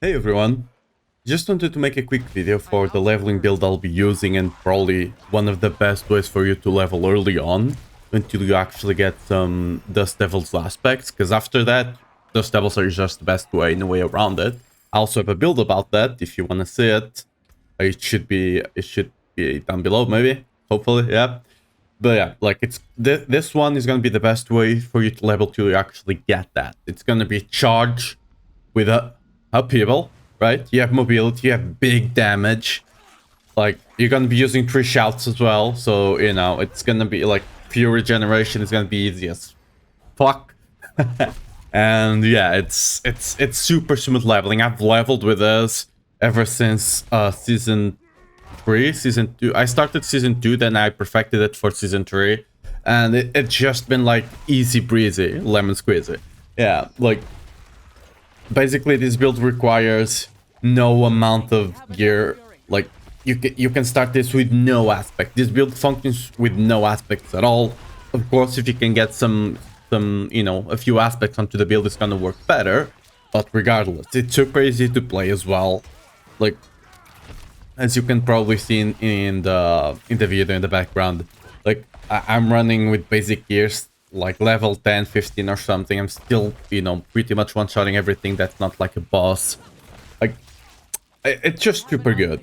Hey everyone, just wanted to make a quick video for the leveling build I'll be using and probably one of the best ways for you to level early on until you actually get some Dust Devils aspects, because after that, Dust Devils are just the best way in a way around it. I also have a build about that if you want to see it. It should be down below maybe, hopefully, yeah. But yeah, like this one is going to be the best way for you to level till you actually get that. It's going to be charge with a upheaval, right? You have mobility, you have big damage. Like you're gonna be using 3 shouts as well, so you know it's gonna be like pure regeneration is gonna be easy as fuck. And yeah, it's super smooth leveling. I've leveled with this ever since season 3, season 2. I started season 2, then I perfected it for season 3, and it's just been like easy breezy, lemon squeezy. Yeah, like basically this build requires no amount of gear. Like you can start this with no aspect. This build functions with no aspects at all. Of course, if you can get some a few aspects onto the build, it's gonna work better. But regardless, it's super easy to play as well. Like as you can probably see in the video in the background, like I'm running with basic gears like level 10 15 or something. I'm still pretty much one-shotting everything that's not like a boss. Like it's just super good.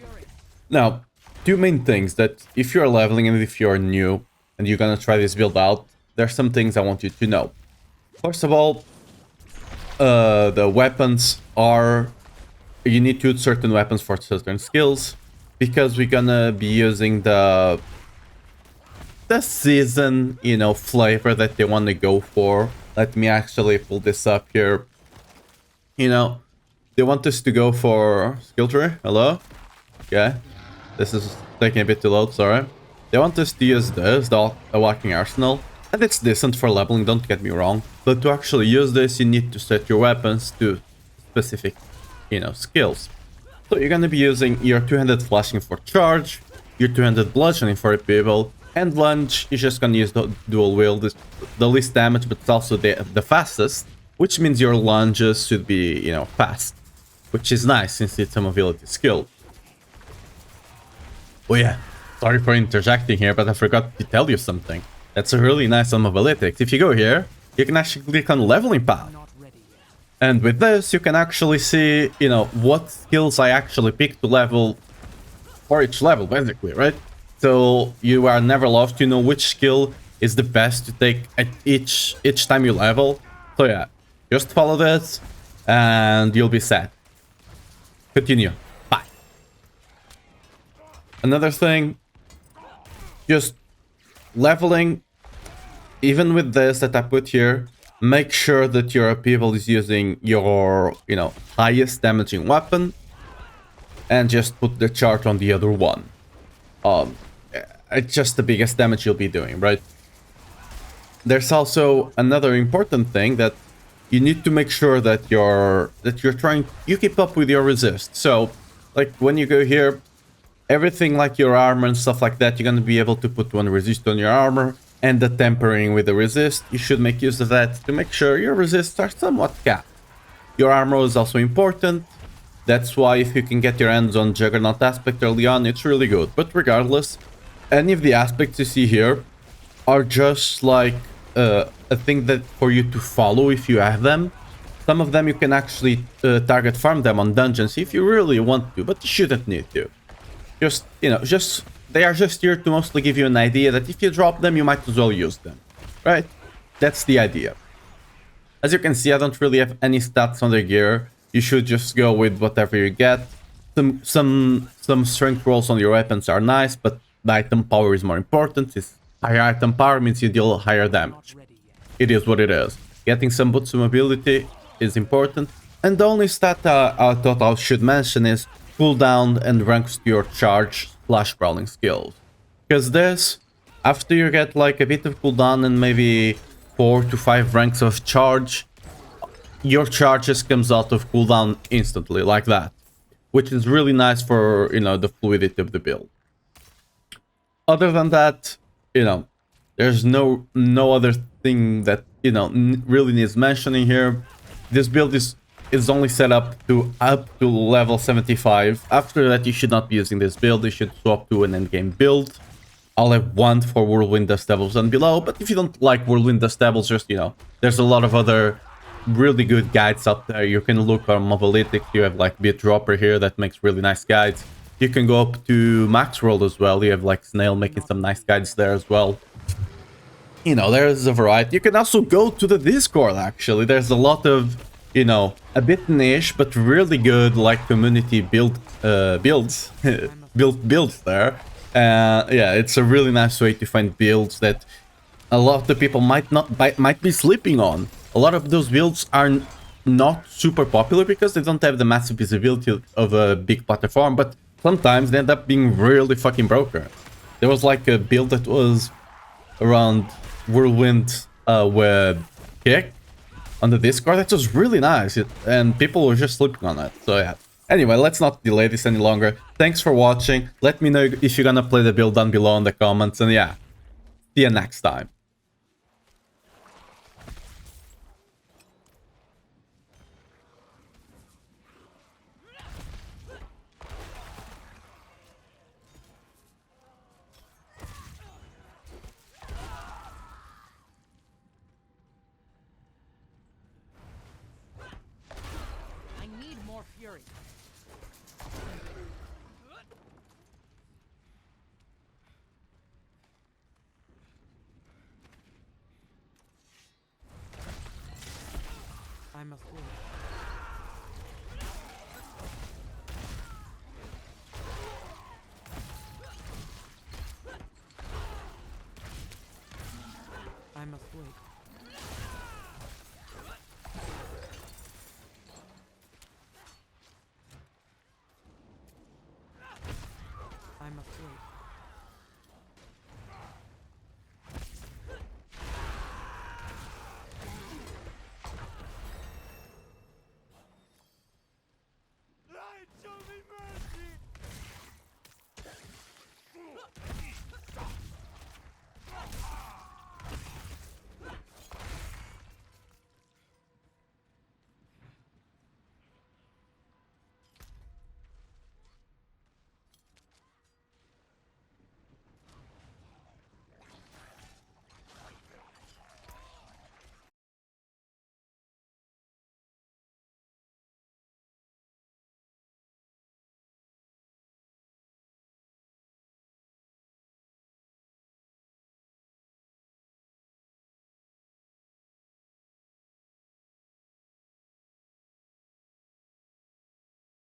Now, two main things that if you're leveling and if you're new and you're gonna try this build out, there's some things I want you to know. First of all, the weapons are, you need to use certain weapons for certain skills, because we're gonna be using the season, flavor that they want to go for. Let me actually pull this up here. They want us to go for skill tree. Hello? Okay. This is taking a bit to load, sorry. They want us to use this, the walking arsenal. And it's decent for leveling, don't get me wrong. But to actually use this, you need to set your weapons to specific, skills. So you're gonna be using your 200 flashing for charge, your 200 bludgeoning for upheaval, and lunge is just gonna use the dual wield. It's the least damage, but it's also the fastest, which means your lunges should be, fast, which is nice since it's a mobility skill. Oh yeah, sorry for interjecting here, but I forgot to tell you something. That's a really nice on mobility. If you go here, you can actually click on leveling path. And with this, you can actually see, what skills I actually picked to level for each level, basically, right? So you are never lost. You know which skill is the best to take at each time you level. So yeah, just follow this, and you'll be set. Continue. Bye. Another thing, just leveling. Even with this that I put here, make sure that your upheaval is using your, highest damaging weapon, and just put the chart on the other one. It's just the biggest damage you'll be doing, right? There's also another important thing that you need to make sure that you keep up with your resist. So, like when you go here, everything like your armor and stuff like that, you're gonna be able to put one resist on your armor. And the tempering with the resist, you should make use of that to make sure your resists are somewhat capped. Your armor is also important. That's why if you can get your hands on Juggernaut aspect early on, it's really good. But regardless, any of the aspects you see here are just like a thing that for you to follow if you have them. Some of them you can actually target farm them on dungeons if you really want to, but you shouldn't need to. They are just here to mostly give you an idea that if you drop them, you might as well use them, right? That's the idea. As you can see, I don't really have any stats on the gear. You should just go with whatever you get. Some strength rolls on your weapons are nice, but the item power is more important. Higher item power means you deal higher damage. It is what it is. Getting some boots of mobility is important. And the only stat I thought I should mention is cooldown and ranks to your charge / brawling skills. Because this, after you get like a bit of cooldown and maybe 4 to 5 ranks of charge, your charge just comes out of cooldown instantly, like that. Which is really nice for, the fluidity of the build. Other than that, there's no other thing that, really needs mentioning here. This build is is only set up to level 75. After that, you should not be using this build. You should swap to an endgame build. I'll have one for Whirlwind Dust Devils and below, but if you don't like Whirlwind Dust Devils, just, you know, there's a lot of other really good guides out there. You can look on Mobalytics. You have like Beat Dropper here that makes really nice guides. You can go up to Max World as well. You have like Snail making some nice guides there as well. You know, there's a variety. You can also go to the Discord, actually. There's a lot of, you know, a bit niche, but really good, like, community builds, builds there. Yeah, it's a really nice way to find builds that a lot of the people might be sleeping on. A lot of those builds are not super popular because they don't have the massive visibility of a big platform, but sometimes they end up being really fucking broken. There was like a build that was around Whirlwind with Kick on the Discord. That was really nice, and people were just sleeping on it. So yeah. Anyway, let's not delay this any longer. Thanks for watching. Let me know if you're gonna play the build down below in the comments. And yeah, see you next time. I need more fury. I must win.